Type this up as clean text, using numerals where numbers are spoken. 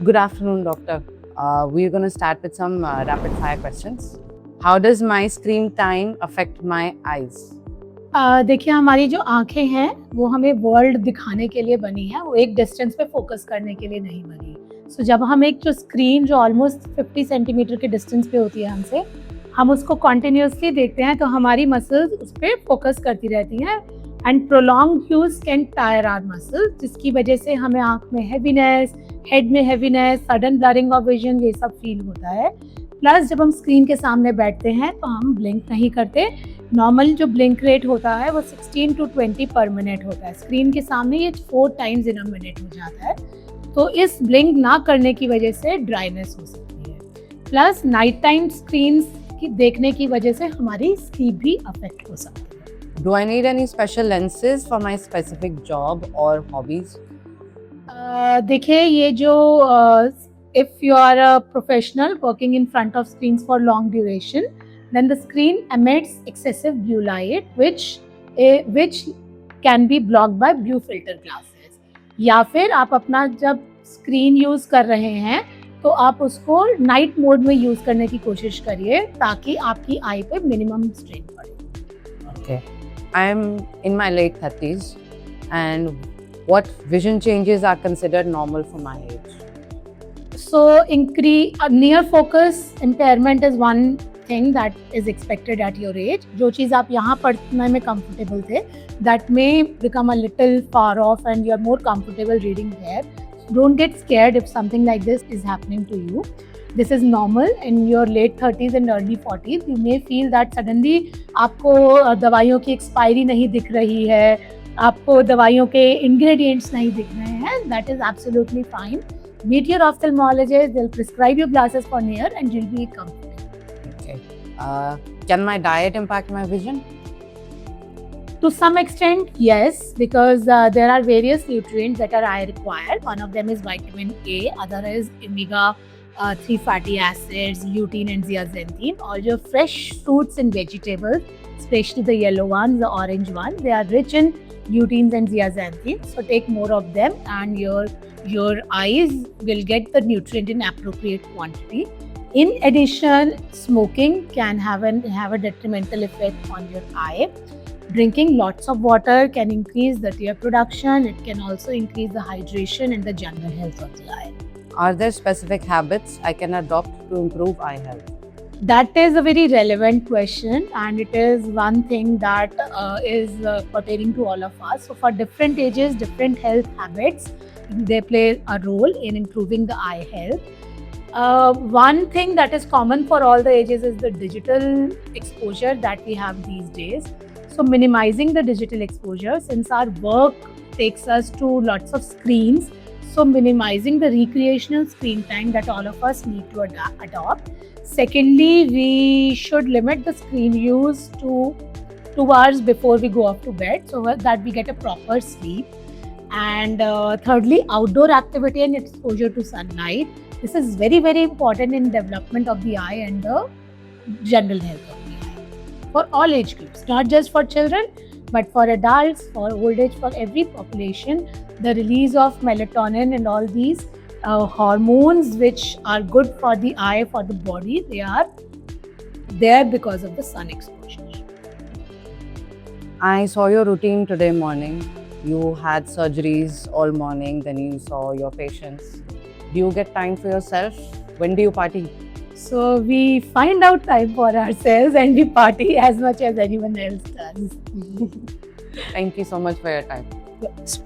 Good afternoon, doctor. We're going to start with some rapid fire questions. How does my screen time affect my eyes? देखिए, हमारी जो आँखें हैं वो हमें वर्ल्ड दिखाने के लिए बनी है, वो एक डिस्टेंस पे फोकस करने के लिए नहीं बनी। सो जब हम एक जो स्क्रीन जो ऑलमोस्ट 50 सेंटीमीटर के डिस्टेंस पे होती है हमसे, हम उसको कंटिन्यूअसली देखते हैं तो हमारी मसल्स उस पे फोकस करती रहती हैं and prolonged use can tire our muscles, जिसकी वजह से हमें आँख में हैवीनेस, हेड में heaviness, sudden blurring of vision, ये सब फील होता है। प्लस जब हम स्क्रीन के सामने बैठते हैं तो हम ब्लिंक नहीं करते। नॉर्मल जो ब्लिंक रेट होता है वो 16 to 20 पर मिनट होता है। स्क्रीन के सामने ये 4 टाइम्स इन अ मिनट हो जाता है। तो इस ब्लिंक ना करने की वजह से ड्राइनेस हो सकती है। प्लस नाइट टाइम स्क्रीन की देखने की वजह से हमारी स्लीप भी अफेक्ट हो सकती है। Do I need any special lenses for my specific job or hobbies? देखिए, ये जो if you are a professional working in front of screens for long duration, then the screen emits excessive blue light, which can be blocked by blue filter glasses. या फिर आप अपना जब screen use कर रहे हैं तो आप उसको नाइट मोड में यूज करने की कोशिश करिए ताकि आपकी आई पे मिनिमम स्ट्रेन पड़े। Okay. I'm in my late 30s, and what vision changes are considered normal for my age? So near focus impairment is one thing that is expected at your age. जो चीज़ आप यहाँ पढ़ने में comfortable थे, that may become a little far off and you are more comfortable reading there. Don't get scared if something like this is happening to you. This is normal in your late 30s and early 40s. You may feel that suddenly आपको दवाइयों की expiry नहीं दिख रही है, आपको दवाइयों के ingredients नहीं दिख रहे हैं. That is absolutely fine. Meet your ophthalmologist, they'll prescribe you glasses for near and you'll be comfortable. Okay. Can my diet impact my vision? To some extent, yes, because there are various nutrients that are eye required. One of them is vitamin A, other is omega 3 fatty acids, lutein and zeaxanthin. All your fresh fruits and vegetables, especially the yellow ones, the orange ones, they are rich in luteins and zeaxanthin. So take more of them and your eyes will get the nutrient in appropriate quantity. In addition, smoking can have a detrimental effect on your eye. Drinking lots of water can increase the tear production. It can also increase the hydration and the general health of the eye. Are there specific habits I can adopt to improve eye health? That is a very relevant question, and it is one thing that is pertaining to all of us. So for different ages, different health habits, they play a role in improving the eye health. One thing that is common for all the ages is the digital exposure that we have these days. So minimizing the digital exposure, since our work takes us to lots of screens, so minimizing the recreational screen time that all of us need to adopt. Secondly, we should limit the screen use to 2 hours before we go off to bed so that we get a proper sleep. And thirdly, outdoor activity and exposure to sunlight. This is very, very important in development of the eye and the general health of the eye. For all age groups, not just for children, but for adults, for old age, for every population, the release of melatonin and all these hormones which are good for the eye, for the body, they are there because of the sun exposure. I saw your routine today morning. You had surgeries all morning, then you saw your patients. Do you get time for yourself? When do you party? So we find out time for ourselves and we party as much as anyone else does. Thank you so much for your time. Yes.